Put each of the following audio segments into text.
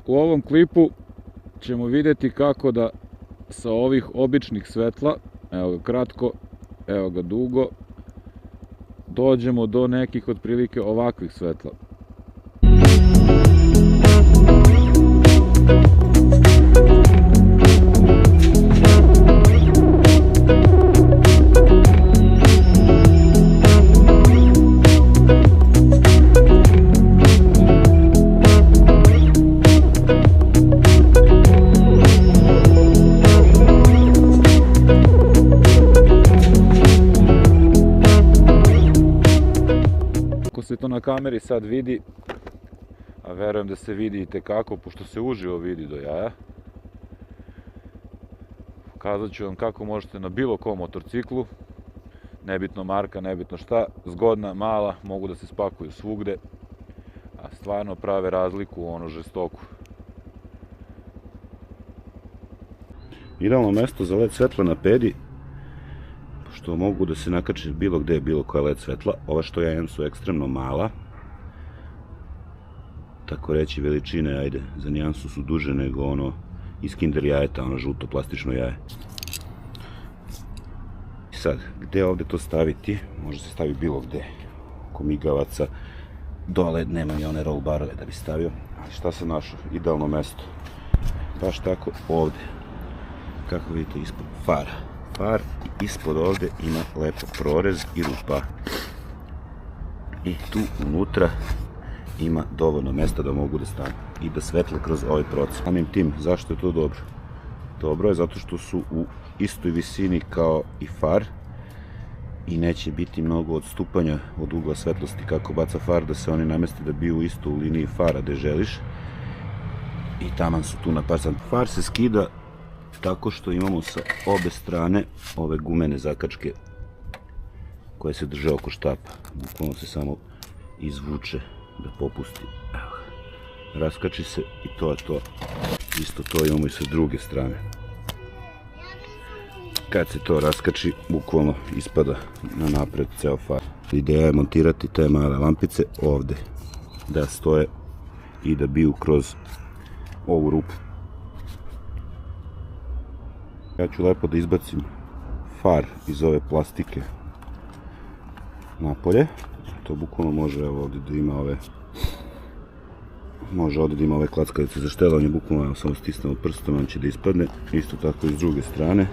U ovom klipu ćemo vidjeti kako da sa ovih običnih svetla, evo ga kratko, evo ga dugo, dođemo do nekih otprilike ovakvih svetla. Ako se to na kameri sad vidi, a verujem da se vidi i tekako, pošto se uživo vidi do jaja, pokazat ću vam kako možete na bilo kom motorciklu, nebitno marka, nebitno šta, zgodna, mala, mogu da se spakuju svugde, a stvarno prave razliku u ono žestoku. Idealno mesto za LED svetla na pedi, što mogu da se nakače bilo gde, bilo koja LED svetla. Ova što ja imam su ekstremno mala, tako reći veličine, ajde, za nijansu su duže nego ono iz Kinder jajeta, ono žuto plastično jaje. I sad, gde ovde to staviti? Može se staviti bilo gde, oko migavaca, dole nemam ja one roll barove da bi stavio, ali šta sam našao? Idealno mesto, baš tako ovde, kako vidite ispod fara. Far i ispod ovde ima lepo prorez i rupa. I tu unutra ima dovoljno mesta da mogu da stanu i da svetle kroz ovaj proces. Samim tim, zašto je to dobro? Dobro je zato što su u istoj visini kao i far i neće biti mnogo odstupanja od ugla svetlosti kako baca far, da se oni nameste da biju isto u liniji fara gde želiš. I taman su tu na par sam. Far se skida tako što imamo sa obe strane ove gumene zakačke koje se drže oko štapa. Bukvalno se samo izvuče da popusti. Evo, raskači se i to je to. Isto to imamo i sa druge strane. Kad se to raskači, bukvalno ispada na napred ceo far. Ideja je montirati te male lampice ovde, da stoje i da biju kroz ovu rupu. Ja ću lepo da izbacim far iz ove plastike napolje. To bukvalno može ovdje da ima ove, može ovdje da ima ove klackavice za štelovanje, bukvalno samo stisnemo prstom, on će da ispadne. Isto tako i s druge strane.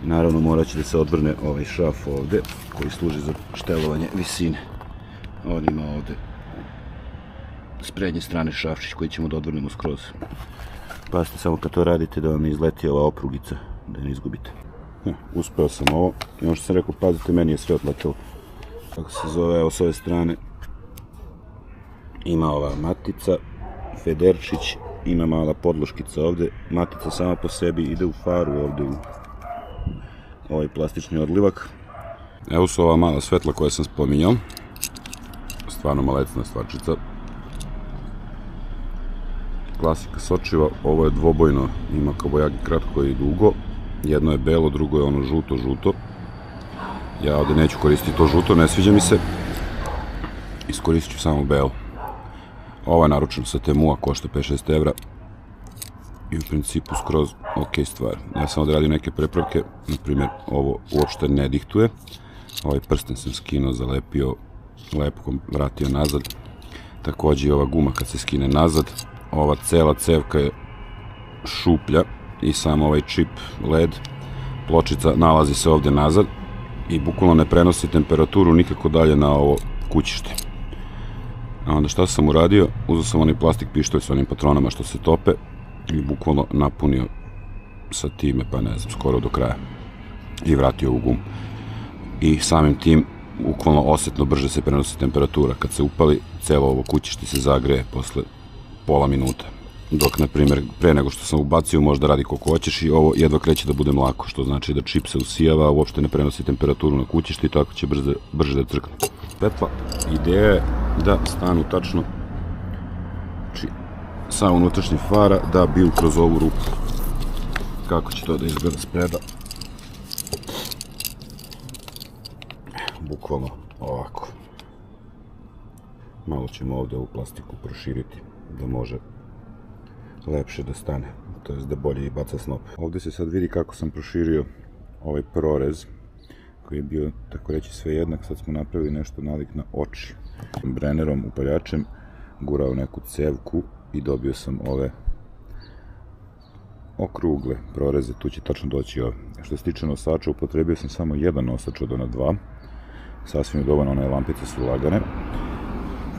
Naravno morat će da se odvrne ovaj šraf ovdje koji služi za štelovanje visine. Ovdje ima ovdje s prednje strane šrafčić koji ćemo da odvrnemo skroz. Pazite samo kad to radite da vam ne izleti ova oprugica, da je ne izgubite. Uspeo sam ovo i ono što sam rekao, pazite, meni je sve odletelo. Kako se zove, evo s ove strane ima ova matica, federčić, ima mala podloškica ovde, matica sama po sebi ide u faru ovde u ovaj plastični odlivak. Evo su ova mala svetla koja sam spominjao, stvarno malecna stvarčica. Klasika sočiva, ovo je dvobojno, ima kabojagi kratko i dugo, jedno je belo, drugo je ono žuto. Ja ovdje neću koristiti to žuto, ne sviđa mi se, iskoristit ću samo belo. Ovo je naručeno sa Temua, košta 5-6 evra i u principu skroz ok stvar. Ja sam odradio neke prepravke, na primjer ovo uopšte ne dihtuje, ovaj prsten sam skinuo, zalepio, lepo vratio nazad, također i ova guma kad se skine nazad. Ova cela cevka je šuplja i samo ovaj čip LED, pločica nalazi se ovdje nazad i bukvalno ne prenosi temperaturu nikako dalje na ovo kućište. A onda šta sam uradio? Uzeo sam onaj plastik pištolj s onim patronama što se tope i bukvalno napunio sa time, pa ne znam, skoro do kraja i vratio ovu gumu. I samim tim bukvalno osetno brže se prenosi temperatura. Kad se upali, celo ovo kućište se zagreje posle pola minuta. Dok, na primjer, pre nego što sam ubacio, možda radi koliko hoćeš i ovo jedva kreće da bude mlako, što znači da čip se usijava, uopšte ne prenosi temperaturu na kućište i tako će brže da crkne. Svetla, ideja je da stanu tačno sa unutrašnje fara, da biju kroz ovu rupu. Kako će to da izgleda spreda? Bukvalno ovako. Malo ćemo ovdje ovu plastiku proširiti da može lepše da stane, to jest da bolje i baca snop. Ovdje se sad vidi kako sam proširio ovaj prorez koji je bio, tako reći, sve jednak. Sad smo napravili nešto nalik na oči. Brennerom, upaljačem, gurao neku cevku i dobio sam ove okrugle proreze, tu će tačno doći ove. Što se tiče nosača, upotrebio sam samo jedan nosač od ona dva, sasvim je dovoljno, one lampice su lagane.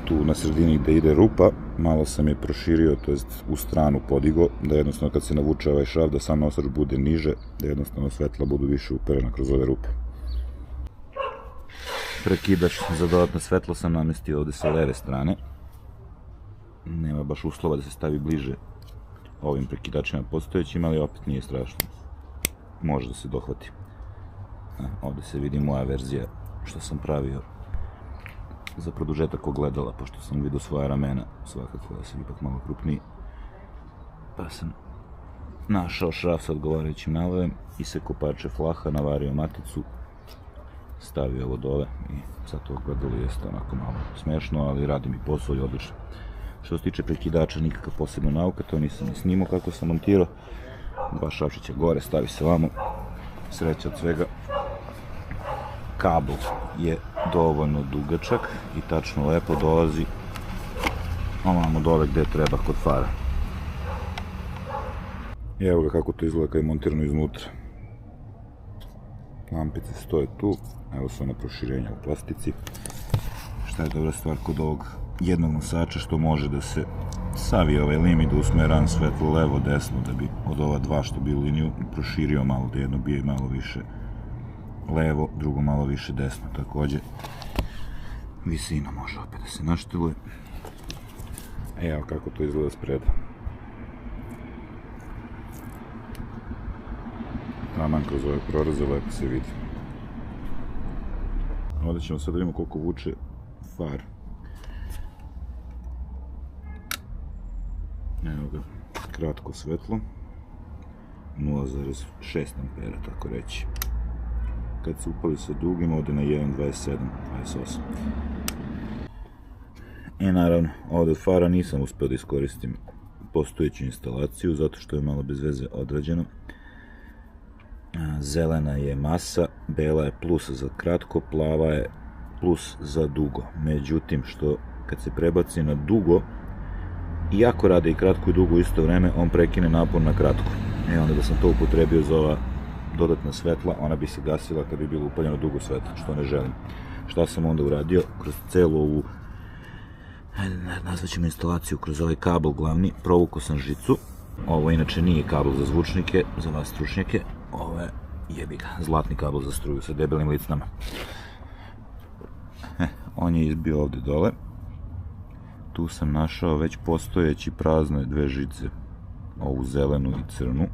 Tu na sredini gde ide rupa, malo sam je proširio, to jest u stranu podigo, da jednostavno kad se navuče ovaj šav, da sam nosač bude niže, da jednostavno svetla budu više uperena kroz ove rupe. Prekidač za dodatno svetlo sam namestio ovde sa leve strane. Nema baš uslova da se stavi bliže ovim prekidačima postojećima, ali opet nije strašno. Može da se dohvati. Ovde se vidi moja verzija što sam pravio za produžetak ogledala, pošto sam vidio svoja ramena, svakako da sam ipak malo krupniji. Pa sam našao šraf sa odgovarajućim navojem, isekao parče flaha, navario maticu, stavio ovo dole i sad to ogledalo jeste onako malo smešno, ali radi mi posao i odlično. Što se tiče prekidača, nikakva posebna nauka, to nisam ni snimao kako sam montirao. Dva šrafčića gore, stavi se vamo, sreća od svega. Kabel je dovoljno dugačak i tačno lepo dolazi ovamo dole gde treba kod fara. I evo ga kako to izgleda kad je montirano iznutra. Lampice stoje tu, evo su ona proširenja u plastici. Šta je dobra stvar kod ovog jednog nosača, što može da se savi ovaj limit, da usmeram svetlo levo, desno, da bi od ova dva što bi liniju proširio malo, da jedno bije malo više levo, drugo malo više desno. Takođe, visina može opet da se našteluje. Evo kako to izgleda spreda. Taman kroz ove proreze lepo se vidi. Ovdje ćemo sad da vidimo koliko vuče far. Evo ga, kratko svetlo. 0,6 ampera, tako reći. Kad se upali sa dugim, ovdje na 1.27, 28. I naravno, ovdje od fara nisam uspio da iskoristim postojeću instalaciju, zato što je malo bez veze odrađeno. Zelena je masa, bela je plus za kratko, plava je plus za dugo. Međutim, što kad se prebaci na dugo, iako rade i kratko i dugo u isto vreme, on prekine napon na kratko. I onda da sam to upotrebio za ova dodatna svetla, ona bi se gasila kad bi bilo upaljeno dugo svetlo, što ne želim. Šta sam onda uradio? Kroz celu ovu, nazvaćemo instalaciju, kroz ovaj kabel glavni, provukao sam žicu. Ovo inače nije kabel za zvučnike, za vas stručnjake. Ovo je, jebi ga, zlatni kabel za struju sa debelim licnama. On je izbio ovde dole. Tu sam našao već postojeći prazne dve žice, ovu zelenu i crnu.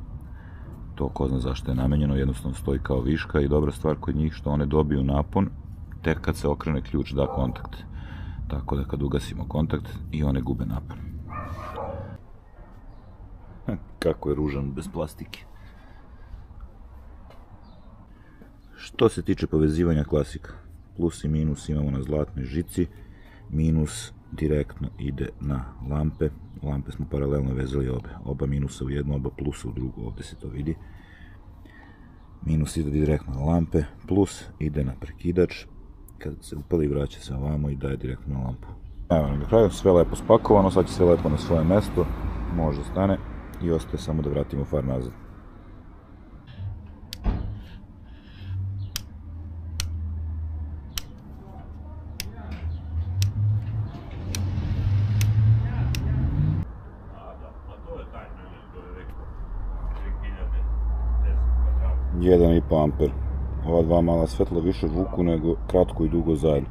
To ko zna zašto je namenjeno, jednostavno stoji kao viška i dobra stvar kod njih što one dobiju napon tek kad se okrene ključ da kontakt. Tako da kad ugasimo kontakt i one gube napon. Kako je ružan bez plastike. Što se tiče povezivanja klasika, plus i minus imamo na zlatnoj žici, minus direktno ide na lampe. Lampe smo paralelno vezali oba minusa u jednu, oba plusa u drugu, ovdje se to vidi. Minus ide direktno na lampe, plus ide na prekidač, kad se upali vraća se ovamo i daje direktno na lampu. Evo na kraju, sve lepo spakovano, sad će sve lepo na svoje mesto, može stane i ostaje samo da vratimo far nazad. Jedan i po amper. Ova dva mala svetla više vuku nego kratko i dugo zajedno.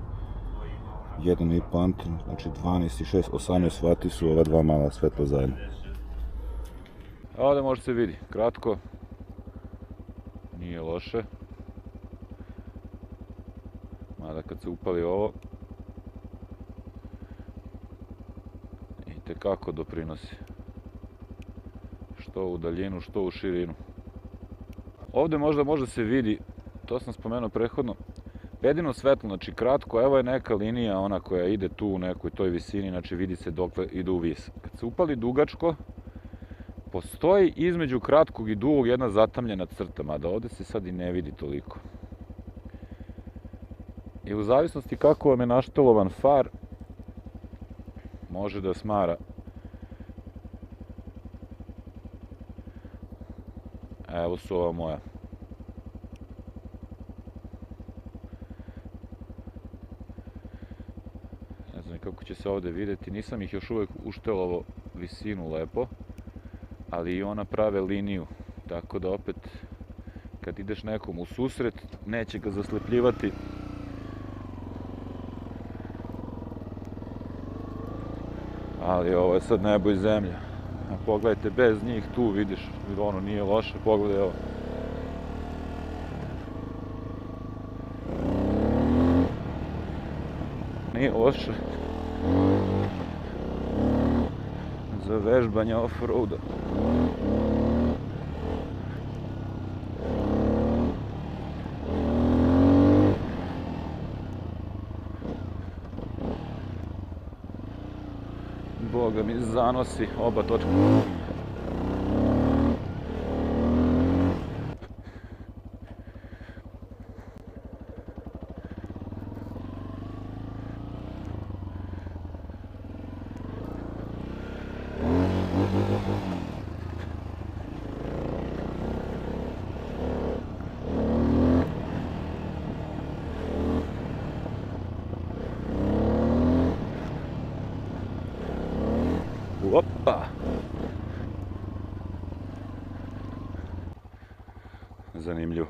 1,5 amper, znači 12 i 6, 18 vati su ova dva mala svetla zajedno. Ovdje može se vidi, kratko, nije loše. Mada kad se upali ovo, itekako doprinosi. Što u daljinu, što u širinu. Ovdje možda može se vidi, to sam spomenuo prethodno, jedino svetlo, znači kratko, evo je neka linija, ona koja ide tu u nekoj toj visini, znači vidi se dokle ide u vis. Kad se upali dugačko, Postoji između kratkog i dugog jedna zatamljena crta, mada ovde se sad i ne vidi toliko. I u zavisnosti kako vam je naštelovan far, može da smara. Evo su ova moja. Ne znam kako će se ovde vidjeti, nisam ih još uvek uštelovo visinu lepo, ali i ona prave liniju, tako da opet kad ideš nekom u susret neće ga zaslepljivati. Ali ovo je sad nebo i zemlja. A pogledajte, bez njih tu vidiš, ono nije loše, pogledaj ovo. Nije loše za vežbanje off-roada. Boga mi zanosi oba točka. Opa! Zanimljivo.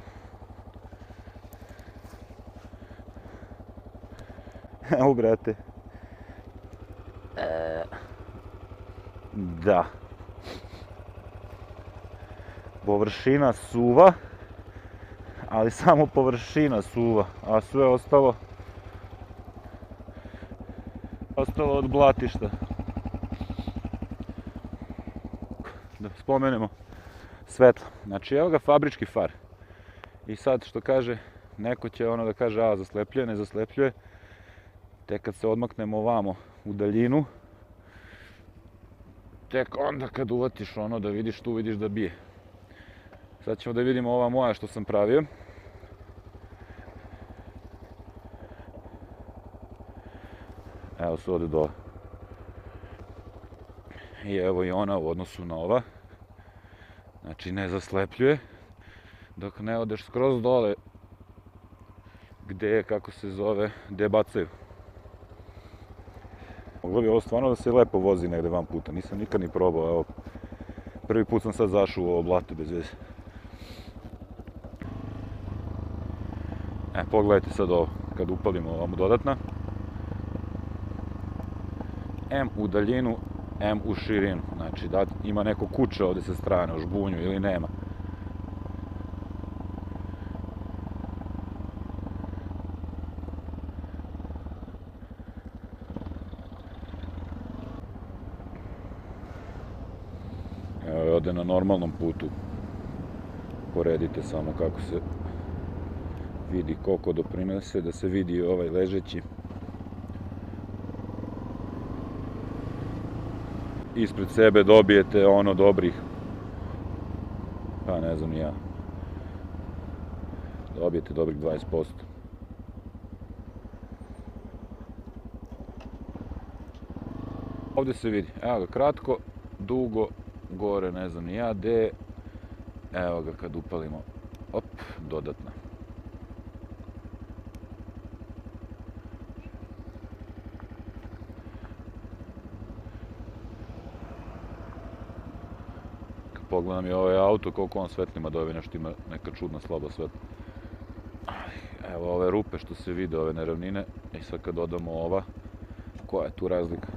Evo, brate. Da. Površina suva, ali samo površina suva, a sve ostalo od blatišta. Da spomenemo svetlo. Znači, evo ga fabrički far. I sad, što kaže, neko će ono da kaže, a, zaslepljuje, ne zaslepljuje. Tek kad se odmaknemo ovamo u daljinu, tek onda kad uvatiš ono da vidiš, tu vidiš da bije. Sad ćemo da vidimo ova moja što sam pravio. Evo su ovde dole. I evo i ona u odnosu na ova. Znači ne zaslepljuje. Dok ne odeš skroz dole gde je, kako se zove, gde bacaju. Moglo bi ovo stvarno da se lepo vozi negde van puta. Nisam nikad ni probao. Evo, prvi put sam sad zašao u ovo blato bez veze. Pogledajte sad ovo. Kad upalimo ovamo dodatna. M u daljinu, M u širinu. Znači da ima neko kuće ovde sa strane, u žbunju ili nema. Evo ovde na normalnom putu. Poredite samo kako se vidi, koliko doprinese, da se vidi ovaj ležeći. Ispred sebe dobijete ono dobrih, pa ne znam ni ja, dobijete dobrih 20%. Ovde se vidi, evo ga kratko, dugo, gore ne znam ni ja gde, evo ga kad upalimo, op, dodatna. Pogledam i ovaj auto, koliko on svetlima dobi, nešto ima neka čudna slaba svetla. Evo ove rupe što se vide, ove neravnine. I sad kad dodamo ova, koja je tu razlika?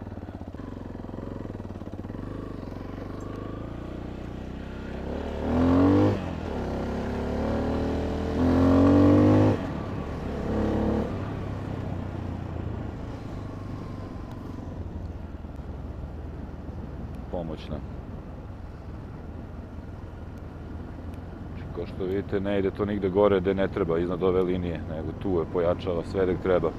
Pomoćna. Kao što vidite, ne ide to nigde gore gde ne treba, iznad ove linije, nego tu je pojačava sve gde treba.